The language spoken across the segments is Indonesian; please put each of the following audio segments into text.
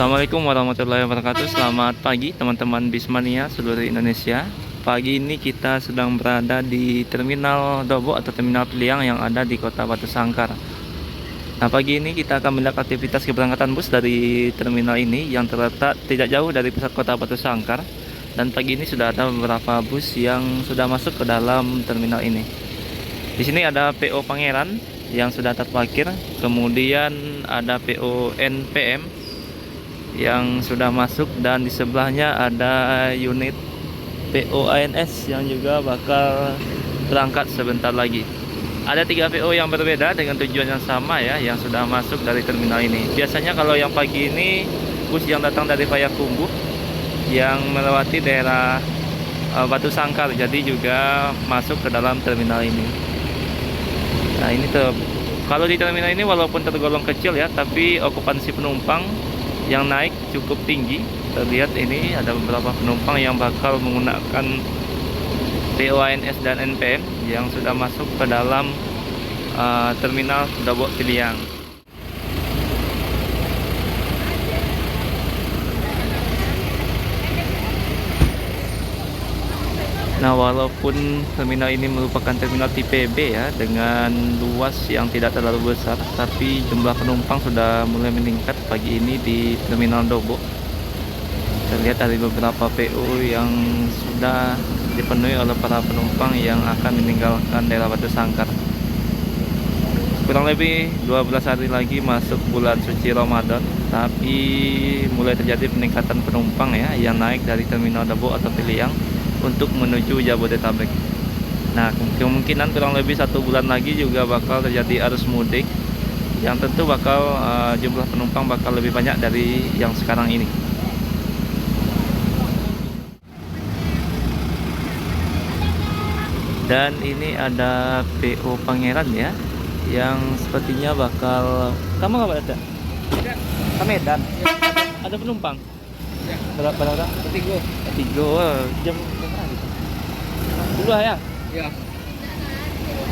Assalamualaikum warahmatullahi wabarakatuh. Selamat pagi teman-teman Bismania seluruh Indonesia. Pagi ini kita sedang berada di Terminal Dobo atau Terminal Piliang yang ada di Kota Batu Sangkar. Nah, pagi ini kita akan melihat aktivitas keberangkatan bus dari terminal ini yang terletak tidak jauh dari pusat Kota Batu Sangkar. Dan pagi ini sudah ada beberapa bus yang sudah masuk ke dalam terminal ini. Di sini ada PO Pangeran yang sudah terparkir, kemudian ada PO NPM yang sudah masuk, dan di sebelahnya ada unit PO ANS yang juga bakal berangkat sebentar lagi. Ada 3 PO yang berbeda dengan tujuan yang sama ya, yang sudah masuk dari terminal ini. Biasanya kalau yang pagi ini bus yang datang dari Payakumbuh yang melewati daerah Batu Sangkar, jadi juga masuk ke dalam terminal ini. Nah, ini kalau di terminal ini walaupun tergolong kecil ya, tapi okupansi penumpang yang naik cukup tinggi. Terlihat ini ada beberapa penumpang yang bakal menggunakan POANS dan NPM yang sudah masuk ke dalam terminal Dobo Piliang. Nah, walaupun terminal ini merupakan terminal tipe B ya, dengan luas yang tidak terlalu besar, tapi jumlah penumpang sudah mulai meningkat pagi ini di Terminal Dobo. Terlihat dari beberapa PO yang sudah dipenuhi oleh para penumpang yang akan meninggalkan daerah Batu Sangkar. Kurang lebih 12 hari lagi masuk bulan suci Ramadan, tapi mulai terjadi peningkatan penumpang ya yang naik dari Terminal Dobo atau Piliang untuk menuju Jabodetabek. Nah, kemungkinan kurang lebih 1 bulan lagi juga bakal terjadi arus mudik, yang tentu bakal jumlah penumpang bakal lebih banyak dari yang sekarang ini. Dan ini ada PO Pangeran ya, yang sepertinya bakal... Kamu nggak ada? Tidak. Ke Medan. Ya. Ada penumpang? Ya. Berapa orang? Ketiga. Jam berapa gitu? Dulu ya? Iya.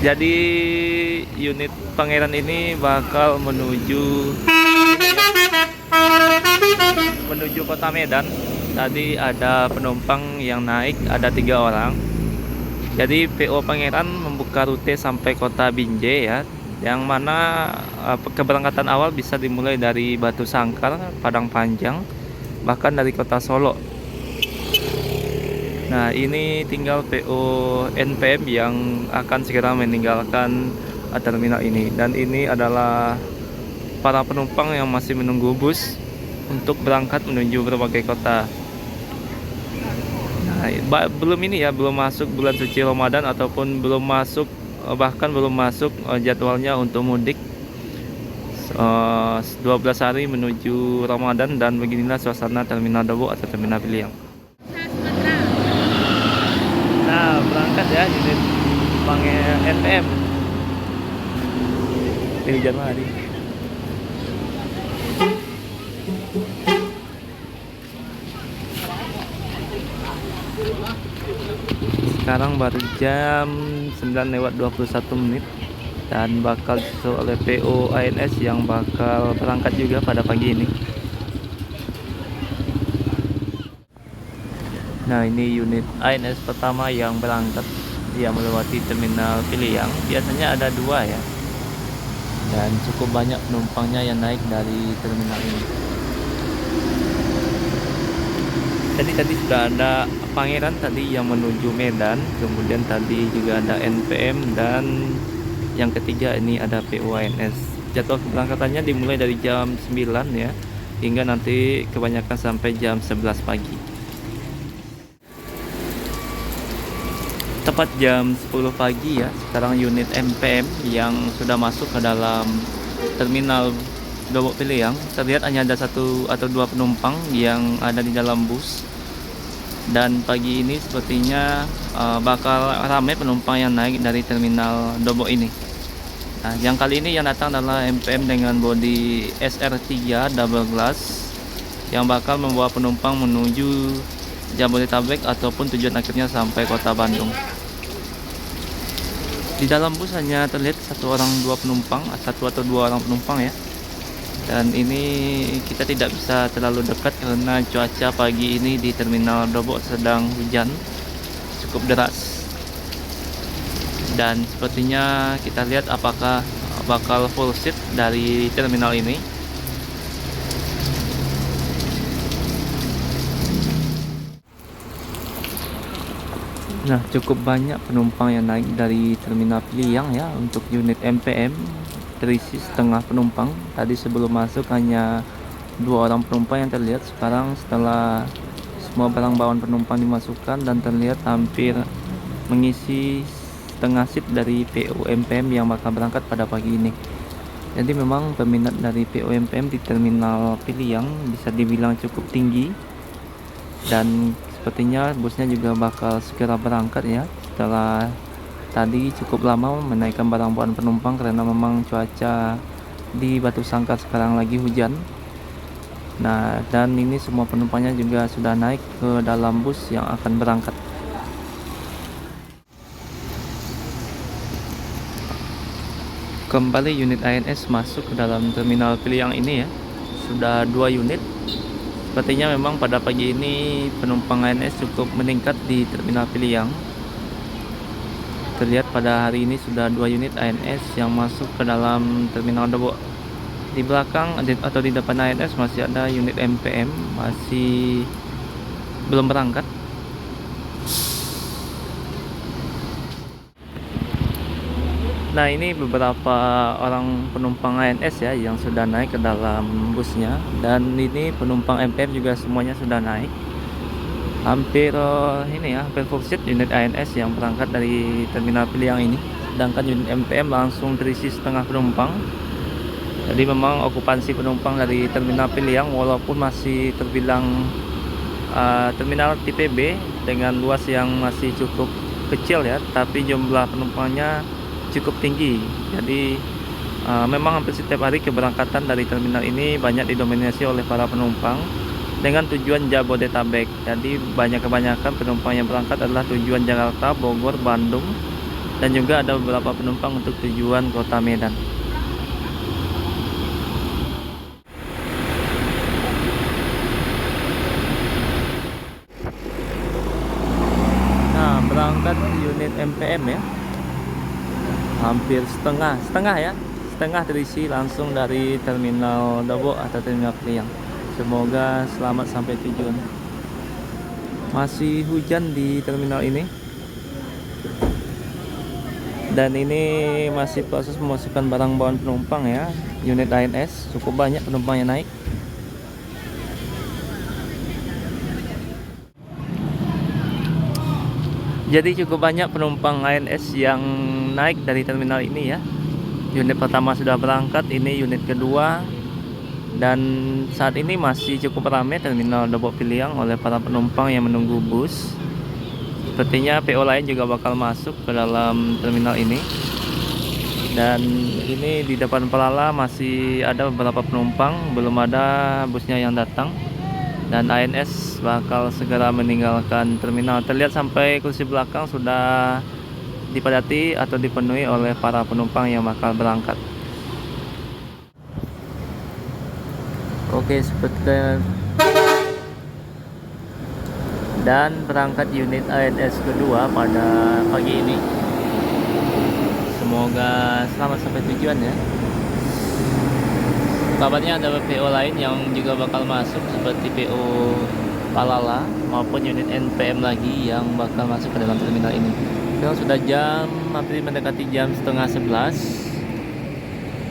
Jadi unit Pangeran ini bakal menuju Kota Medan. Tadi ada penumpang yang naik, ada 3 orang. Jadi PO Pangeran membuka rute sampai Kota Binjai ya, yang mana keberangkatan awal bisa dimulai dari Batu Sangkar, Padang Panjang, bahkan dari Kota Solo. Nah, ini tinggal PO NPM yang akan segera meninggalkan terminal ini. Dan ini adalah para penumpang yang masih menunggu bus untuk berangkat menuju berbagai kota. Nah, belum masuk bulan suci Ramadan, ataupun belum masuk, bahkan belum masuk jadwalnya untuk mudik. 12 hari menuju Ramadan, dan beginilah suasana Terminal Dobo atau Terminal Piliang. Nah, berangkat ya unit NPM di hujan hari. Sekarang baru jam 9:21 dan bakal disusul oleh PO ANS yang bakal berangkat juga pada pagi ini. Nah, ini unit ANS pertama yang berangkat, dia melewati Terminal Piliang. Biasanya ada 2 ya, dan cukup banyak penumpangnya yang naik dari terminal ini. Jadi tadi sudah ada Pangeran tadi yang menuju Medan, kemudian tadi juga ada NPM, dan yang ketiga ini ada PO ANS. Jadwal keberangkatannya dimulai dari jam 9 ya, hingga nanti kebanyakan sampai jam 11 pagi. Tepat jam 10 pagi ya, sekarang unit NPM yang sudah masuk ke dalam Terminal Dobo Piliang. Terlihat hanya ada 1 atau 2 penumpang yang ada di dalam bus. Dan pagi ini sepertinya bakal ramai penumpang yang naik dari Terminal Dobo ini. Nah, yang kali ini yang datang adalah NPM dengan bodi SR3 double glass yang bakal membawa penumpang menuju Jabodetabek ataupun tujuan akhirnya sampai Kota Bandung. Di dalam bus hanya terlihat 1 atau 2 orang penumpang ya. Dan ini kita tidak bisa terlalu dekat karena cuaca pagi ini di Terminal Dobo sedang hujan cukup deras. Dan sepertinya kita lihat apakah bakal full seat dari terminal ini. Nah, cukup banyak penumpang yang naik dari Terminal Piliang ya untuk unit MPM, terisi setengah penumpang. Tadi sebelum masuk hanya 2 orang penumpang yang terlihat. Sekarang setelah semua barang bawaan penumpang dimasukkan dan terlihat hampir mengisi setengah seat dari PO MPM yang bakal berangkat pada pagi ini. Jadi memang peminat dari PO MPM di Terminal Piliang bisa dibilang cukup tinggi, dan sepertinya busnya juga bakal segera berangkat ya setelah tadi cukup lama menaikkan barang bawaan penumpang karena memang cuaca di Batu Sangkar sekarang lagi hujan. Nah, dan ini semua penumpangnya juga sudah naik ke dalam bus yang akan berangkat. Kembali unit ANS masuk ke dalam Terminal Piliang ini ya. Sudah 2 unit. Sepertinya memang pada pagi ini penumpang ANS cukup meningkat di Terminal Piliang. Terlihat pada hari ini sudah 2 unit ANS yang masuk ke dalam Terminal Dobo. Di belakang atau di depan ANS masih ada unit MPM masih belum berangkat. Nah, ini beberapa orang penumpang ANS ya yang sudah naik ke dalam busnya, dan ini penumpang MPM juga semuanya sudah naik. Hampir hampir full seat unit ANS yang berangkat dari Terminal Piliang ini. Sedangkan unit MPM langsung terisi setengah penumpang. Jadi memang okupansi penumpang dari Terminal Piliang walaupun masih terbilang terminal tipe B dengan luas yang masih cukup kecil ya, tapi jumlah penumpangnya cukup tinggi. Jadi memang hampir setiap hari keberangkatan dari terminal ini banyak didominasi oleh para penumpang dengan tujuan Jabodetabek. Jadi kebanyakan penumpang yang berangkat adalah tujuan Jakarta, Bogor, Bandung, dan juga ada beberapa penumpang untuk tujuan Kota Medan. Nah, berangkat unit MPM ya, hampir setengah terisi langsung dari Terminal Dobo atau Terminal Piliang. Semoga selamat sampai tujuan. Masih hujan di terminal ini, dan ini masih proses memasukkan barang bawaan penumpang ya. Unit ANS cukup banyak penumpang yang naik. Jadi cukup banyak penumpang ANS yang naik dari terminal ini ya. Unit pertama sudah berangkat, ini unit kedua, dan saat ini masih cukup ramai Terminal Dobo Piliang oleh para penumpang yang menunggu bus. Sepertinya PO lain juga bakal masuk ke dalam terminal ini. Dan ini di depan Pelala masih ada beberapa penumpang, belum ada busnya yang datang. Dan ANS bakal segera meninggalkan terminal. Terlihat sampai kursi belakang sudah dipadati atau dipenuhi oleh para penumpang yang bakal berangkat. Oke, seperti dan berangkat unit ANS kedua pada pagi ini. Semoga selamat sampai tujuan ya. Kabarnya ada PO lain yang juga bakal masuk seperti PO Palala maupun unit NPM lagi yang bakal masuk ke dalam terminal ini. Sekarang sudah hampir mendekati jam 10:30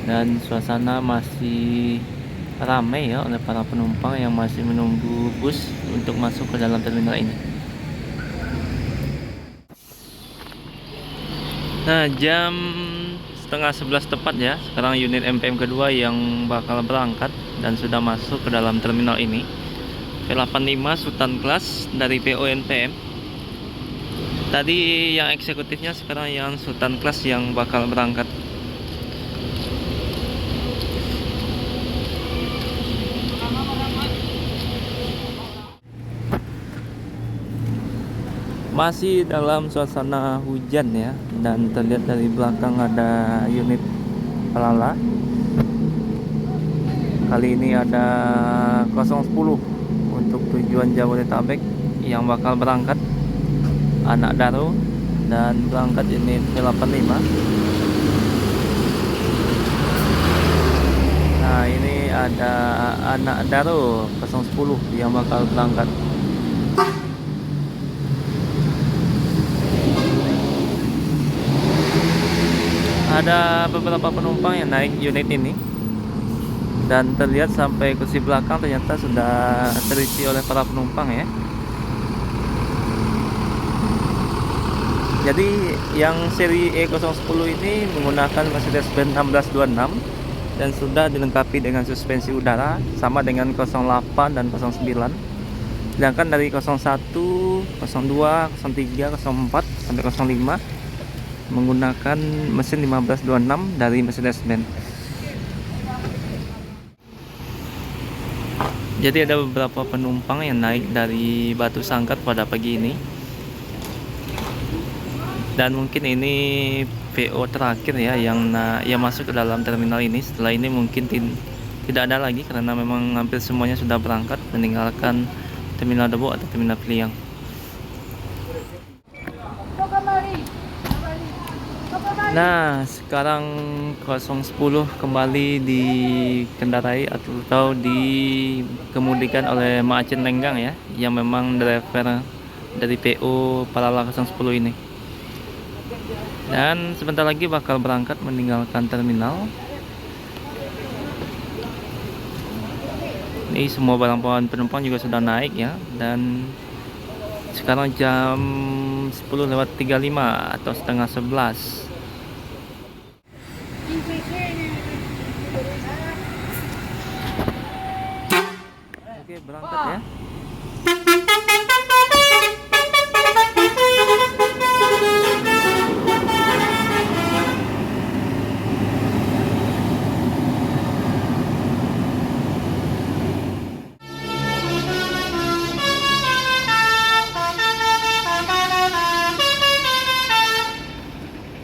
dan suasana masih ramai ya oleh para penumpang yang masih menunggu bus untuk masuk ke dalam terminal ini. Nah, jam 10:30 tepat ya. Sekarang unit MPM kedua yang bakal berangkat dan sudah masuk ke dalam terminal ini. P85 Sultan Class dari PO NPM. Tadi yang eksekutifnya, sekarang yang Sultan Class yang bakal berangkat. Masih dalam suasana hujan ya, dan terlihat dari belakang ada unit Pelala. Kali ini ada 010 untuk tujuan Jabodetabek yang bakal berangkat anak Daro, dan berangkat ini 85. Nah, ini ada anak Daro 010 yang bakal berangkat. Ada beberapa penumpang yang naik unit ini, dan terlihat sampai kursi belakang ternyata sudah terisi oleh para penumpang ya. Jadi yang seri E010 ini menggunakan Mercedes-Benz 1626 dan sudah dilengkapi dengan suspensi udara sama dengan 08 dan 09. Sedangkan dari 01, 02, 03, 04 sampai 05 menggunakan mesin 1526 dari Mercedes-Benz. Jadi ada beberapa penumpang yang naik dari Batu Sangkar pada pagi ini. Dan mungkin ini PO terakhir ya yang masuk ke dalam terminal ini. Setelah ini mungkin tidak ada lagi, karena memang hampir semuanya sudah berangkat meninggalkan terminal Dobo atau terminal Piliang. Nah, sekarang 010 kembali dikendarai atau dikemudikan oleh Maacin Lenggang ya, yang memang driver dari PO Palala 010 ini. Dan sebentar lagi bakal berangkat meninggalkan terminal. Ini semua barang penumpang juga sudah naik ya, dan sekarang jam 10:35 atau setengah 11. Oke, berangkat ya.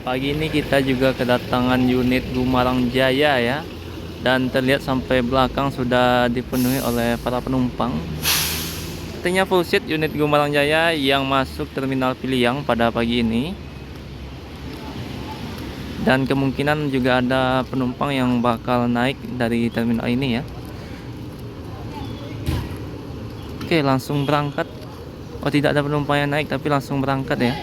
Pagi ini kita juga kedatangan unit Gumarang Jaya ya, dan terlihat sampai belakang sudah dipenuhi oleh para penumpang. Artinya full seat unit Gumarang Jaya yang masuk terminal Piliang pada pagi ini. Dan kemungkinan juga ada penumpang yang bakal naik dari terminal ini ya. Oke, langsung berangkat. Oh, tidak ada penumpang yang naik tapi langsung berangkat ya.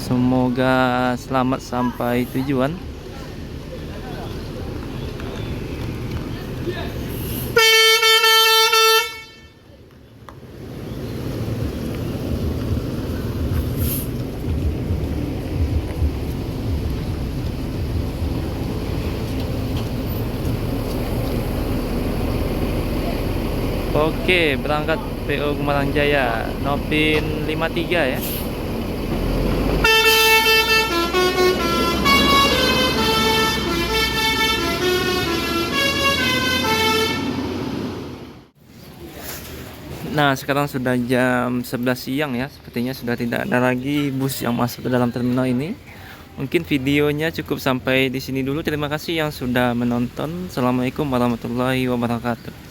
Semoga selamat sampai tujuan. Oke, berangkat PO Gumarang Jaya, Nopin 53 ya. Nah, sekarang sudah jam 11 siang ya. Sepertinya sudah tidak ada lagi bus yang masuk ke dalam terminal ini. Mungkin videonya cukup sampai di sini dulu. Terima kasih yang sudah menonton. Assalamualaikum warahmatullahi wabarakatuh.